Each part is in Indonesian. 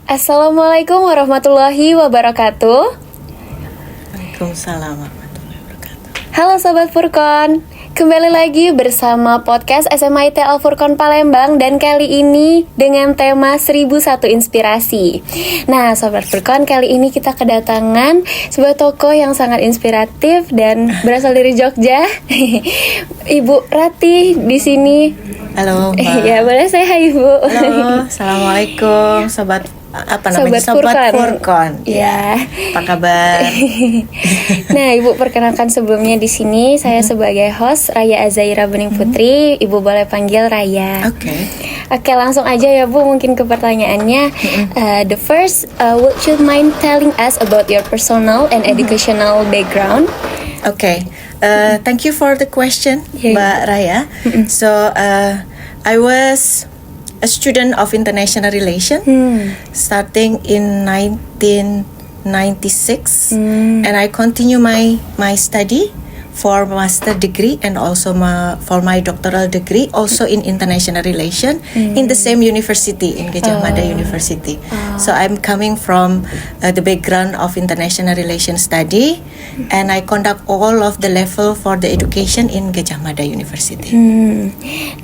Assalamualaikum warahmatullahi wabarakatuh. Waalaikumsalam warahmatullahi wabarakatuh. Halo Sobat Furkon, kembali lagi bersama podcast SMIT Al Furqon Palembang. Dan kali ini dengan tema 1001 Inspirasi. Nah Sobat Furkon, kali ini kita kedatangan sebuah tokoh yang sangat inspiratif dan berasal dari Jogja. Ibu Rati di sini. Halo Mbak. Ya boleh saya hai Ibu. Halo, Assalamualaikum Sobat Sobat Furkon. Ya. Apa kabar? Nah, Ibu perkenalkan sebelumnya di sini saya sebagai host Raya Azaira Bening Putri. Ibu boleh panggil Raya. Oke, langsung aja ya Bu, mungkin ke pertanyaannya. The first, would you mind telling us about your personal and educational background? Thank you for the question, Mbak Raya. So, I was a student of international relation starting in 1996 and I continue my study for master degree and also for my doctoral degree also in international relation in the same university, in Gajah Mada University. So I'm coming from the background of international relation study and I conduct all of the level for the education in Gajah Mada University.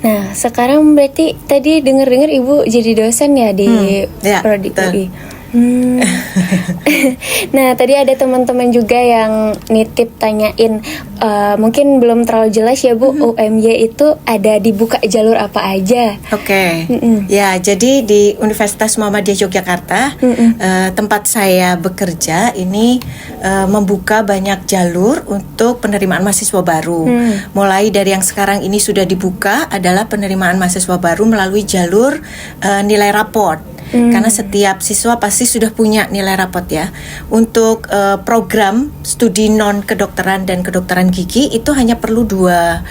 Nah, sekarang berarti tadi dengar-dengar Ibu jadi dosen ya di Prodi UI. Nah, tadi ada teman-teman juga yang nitip tanyain, mungkin belum terlalu jelas ya Bu, UMY itu ada dibuka jalur apa aja? Ya, jadi di Universitas Muhammadiyah Yogyakarta, tempat saya bekerja ini membuka banyak jalur untuk penerimaan mahasiswa baru. Mulai dari yang sekarang ini sudah dibuka adalah penerimaan mahasiswa baru melalui jalur nilai raport. Karena setiap siswa pasti sudah punya nilai raport ya. Untuk program studi non kedokteran dan kedokteran gigi itu hanya perlu dua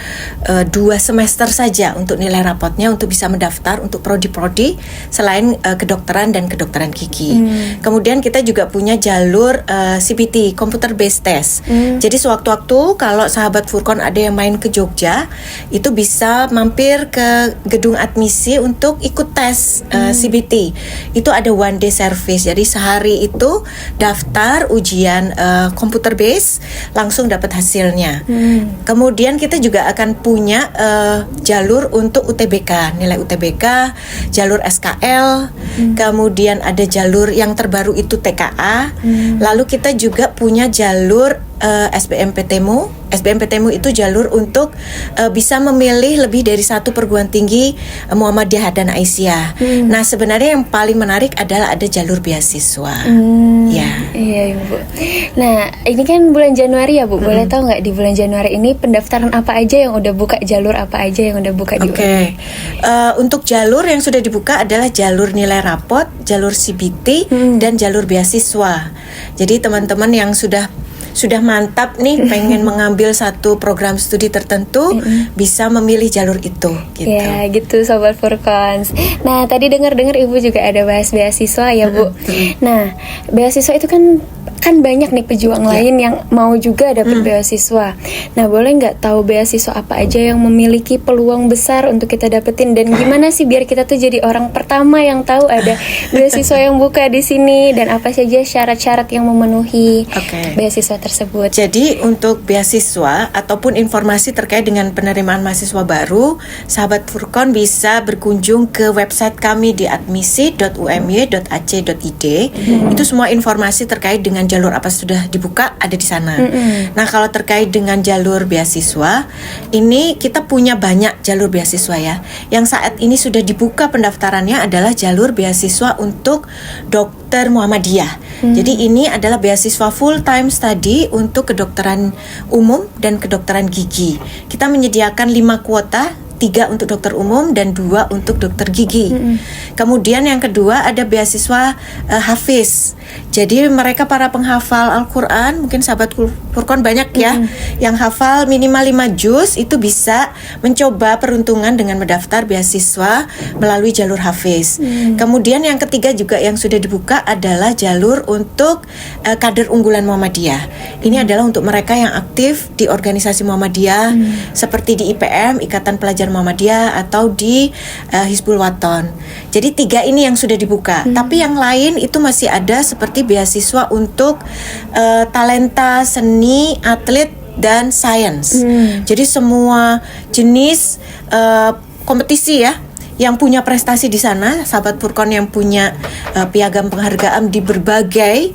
semester saja untuk nilai rapotnya untuk bisa mendaftar untuk prodi-prodi selain kedokteran dan kedokteran gigi. Kemudian kita juga punya jalur CBT, Computer Based Test. Jadi sewaktu-waktu kalau sahabat Furkon ada yang main ke Jogja, itu bisa mampir ke gedung admisi untuk ikut tes CBT. Itu ada one day service, jadi sehari itu daftar ujian computer base langsung dapat hasilnya. Kemudian kita juga akan punya jalur untuk UTBK, nilai UTBK, jalur SKL, kemudian ada jalur yang terbaru itu TKA, lalu kita juga punya jalur SBMPTMU. SBMPTMU itu jalur untuk bisa memilih lebih dari satu perguruan tinggi Muhammadiyah dan Aisyah. Nah, sebenarnya yang paling menarik adalah ada jalur beasiswa. Iya Bu. Nah, ini kan bulan Januari ya Bu. Boleh tahu nggak di bulan Januari ini pendaftaran apa aja yang udah buka, jalur apa aja yang udah buka di Untuk jalur yang sudah dibuka adalah jalur nilai raport, jalur CBT, dan jalur beasiswa. Jadi teman-teman yang sudah mantap nih pengen mengambil satu program studi tertentu bisa memilih jalur itu gitu. Ya gitu Sobat Furkons. Nah tadi dengar-dengar Ibu juga ada bahas beasiswa ya Bu. Nah beasiswa itu kan banyak nih pejuang lain yang mau juga dapat beasiswa. Nah boleh nggak tahu beasiswa apa aja yang memiliki peluang besar untuk kita dapetin, dan gimana sih biar kita tuh jadi orang pertama yang tahu ada beasiswa yang buka di sini, dan apa saja syarat-syarat yang memenuhi beasiswa tersebut. Jadi untuk beasiswa ataupun informasi terkait dengan penerimaan mahasiswa baru, sahabat Furkon bisa berkunjung ke website kami di admisi.umy.ac.id. Itu semua informasi terkait dengan jalur apa sudah dibuka ada di sana. Nah, kalau terkait dengan jalur beasiswa, ini kita punya banyak jalur beasiswa ya. Yang saat ini sudah dibuka pendaftarannya adalah jalur beasiswa untuk dokter Muhammadiyah. Jadi ini adalah beasiswa full time study untuk kedokteran umum dan kedokteran gigi. Kita menyediakan 5 kuota, 3 untuk dokter umum dan 2 untuk dokter gigi. Kemudian yang kedua ada beasiswa Hafiz. Jadi mereka para penghafal Al-Quran, mungkin sahabat Furqan banyak ya, yang hafal minimal 5 juz itu bisa mencoba peruntungan dengan mendaftar beasiswa melalui jalur hafiz. Kemudian yang ketiga juga yang sudah dibuka adalah jalur untuk kader unggulan Muhammadiyah. Ini adalah untuk mereka yang aktif di organisasi Muhammadiyah seperti di IPM, Ikatan Pelajar Muhammadiyah, atau di Hizbul Waton. Jadi 3 ini yang sudah dibuka. Tapi yang lain itu masih ada seperti beasiswa untuk talenta, seni, atlet, dan sains. Jadi semua jenis kompetisi ya, yang punya prestasi di sana, sahabat Furqan yang punya piagam penghargaan di berbagai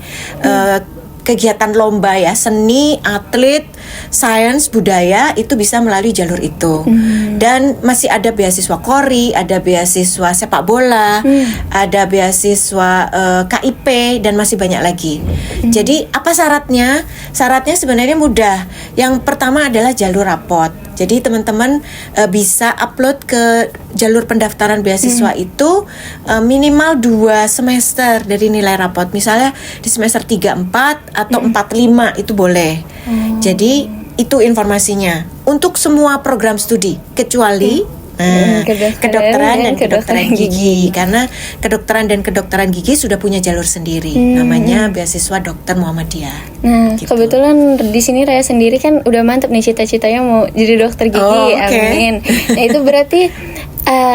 kegiatan lomba ya, seni, atlet, sains, budaya, itu bisa melalui jalur itu. Dan masih ada beasiswa KORI, ada beasiswa sepak bola, ada beasiswa KIP, dan masih banyak lagi. Jadi apa syaratnya? Syaratnya sebenarnya mudah. Yang pertama adalah jalur rapot. Jadi teman-teman bisa upload ke jalur pendaftaran beasiswa itu minimal 2 semester dari nilai rapot. Misalnya di semester 3, 4 atau 4, 5 itu boleh. Jadi itu informasinya untuk semua program studi kecuali kedokteran dan kedokteran gigi. Karena kedokteran dan kedokteran gigi sudah punya jalur sendiri, namanya beasiswa Dokter Muhammadiyah. Nah, gitu. Kebetulan di sini Raya sendiri kan udah mantep nih cita-citanya mau jadi dokter gigi. Amin. Nah, itu berarti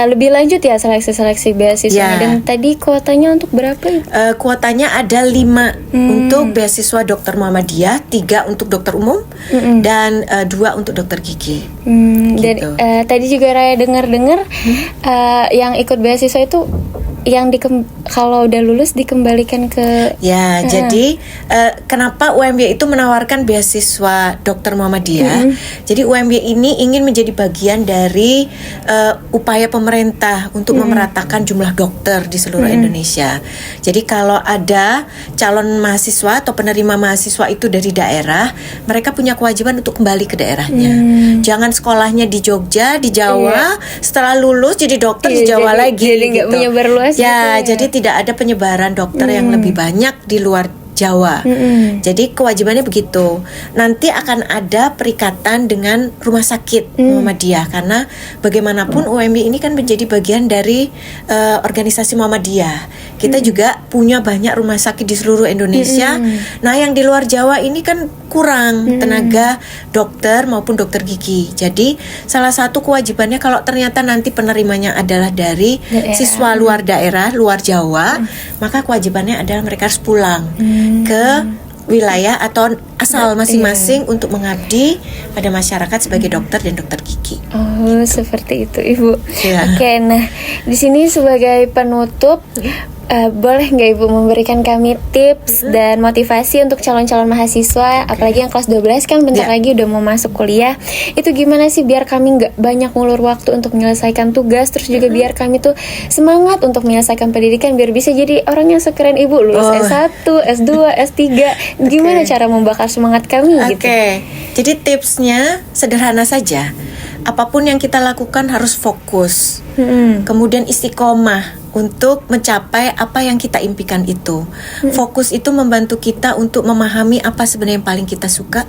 lebih lanjut ya seleksi beasiswa. Dan tadi kuotanya untuk berapa? Kuotanya ada 5 untuk beasiswa Dokter Muhammadiyah, 3 untuk dokter umum, dan 2 untuk dokter gigi. Dan tadi juga Raya dengar yang ikut beasiswa itu yang kalau udah lulus dikembalikan ke jadi kenapa UMY itu menawarkan beasiswa Dokter Muhammadiyah? Jadi UMY ini ingin menjadi bagian dari upaya pemerintah untuk memeratakan jumlah dokter di seluruh Indonesia. Jadi kalau ada calon mahasiswa atau penerima mahasiswa itu dari daerah, mereka punya kewajiban untuk kembali ke daerahnya. Jangan sekolahnya di Jogja, di Jawa, setelah lulus jadi dokter di Jawa lagi. Jadi nggak menyebar luas. Jadi tidak ada penyebaran dokter yang lebih banyak di luar Jawa. Jadi kewajibannya begitu. Nanti akan ada perikatan dengan rumah sakit Muhammadiyah, karena bagaimanapun UMY ini kan menjadi bagian dari organisasi Muhammadiyah. Kita juga punya banyak rumah sakit di seluruh Indonesia. Nah, yang di luar Jawa ini kan kurang tenaga dokter maupun dokter gigi. Jadi salah satu kewajibannya kalau ternyata nanti penerimanya adalah dari siswa luar daerah, luar Jawa, maka kewajibannya adalah mereka harus pulang ke wilayah atau asal masing-masing untuk mengabdi pada masyarakat sebagai dokter dan dokter gigi. Oh, seperti itu, Ibu. Oke, nah di sini sebagai penutup, boleh nggak Ibu memberikan kami tips dan motivasi untuk calon-calon mahasiswa, apalagi yang kelas 12 kan bentar lagi udah mau masuk kuliah. Itu gimana sih biar kami nggak banyak ngulur waktu untuk menyelesaikan tugas, terus juga biar kami tuh semangat untuk menyelesaikan pendidikan, biar bisa jadi orang yang sekeren Ibu, lulus S1, S2, S3. Gimana cara membakar semangat kami gitu? Jadi tipsnya sederhana saja. Apapun yang kita lakukan harus fokus. Kemudian istiqomah untuk mencapai apa yang kita impikan itu. Fokus itu membantu kita untuk memahami apa sebenarnya yang paling kita suka,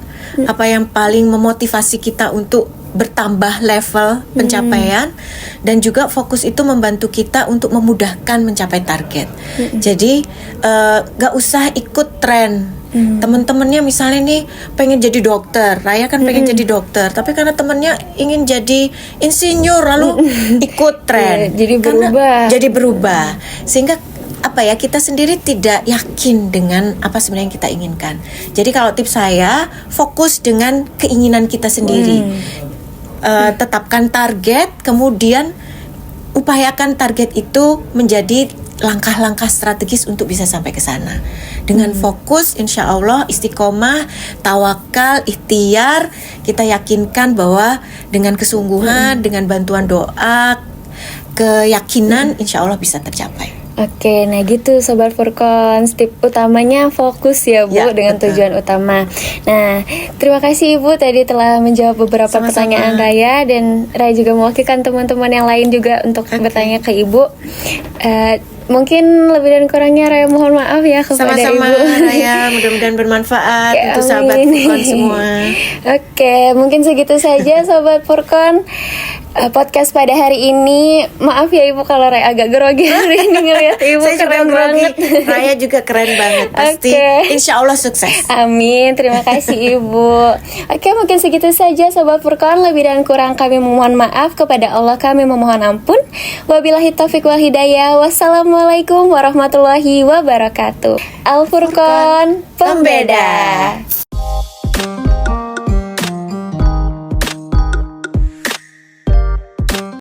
apa yang paling memotivasi kita untuk bertambah level pencapaian, dan juga fokus itu membantu kita untuk memudahkan mencapai target. Jadi gak usah ikut tren. Teman-temannya misalnya nih pengen jadi dokter, Raya kan pengen jadi dokter, tapi karena temennya ingin jadi insinyur lalu ikut tren, jadi berubah sehingga kita sendiri tidak yakin dengan apa sebenarnya yang kita inginkan. Jadi kalau tips saya, fokus dengan keinginan kita sendiri. Tetapkan target, kemudian upayakan target itu menjadi langkah-langkah strategis untuk bisa sampai ke sana. Dengan fokus, insya Allah, istiqomah, tawakal, ikhtiar, kita yakinkan bahwa dengan kesungguhan, dengan bantuan doa, keyakinan, insya Allah bisa tercapai. Oke, nah gitu Sobat Furqan, tip utamanya fokus ya Bu, dengan tujuan utama. Nah, terima kasih Ibu tadi telah menjawab beberapa pertanyaan Raya, dan Raya juga mewakilkan teman-teman yang lain juga untuk bertanya ke Ibu. Mungkin lebih dan kurangnya Raya mohon maaf ya kepada Sama-sama Ibu. Raya, mudah-mudahan bermanfaat Oke, untuk sahabat amin. Furqan semua. Oke, mungkin segitu saja Sobat Furqan podcast pada hari ini. Maaf ya Ibu kalau Raya agak grogi hari ini ngeliat Ibu Saya juga keren grogi. banget. Raya juga keren banget. Pasti Oke. insya Allah sukses. Amin, terima kasih Ibu. Oke, mungkin segitu saja Sobat Furqan. Lebih dan kurang kami memohon maaf, kepada Allah kami memohon ampun. Wabillahi taufiq wal hidayah. Wassalamualaikum warahmatullahi wabarakatuh. Al Furqan, pembeda.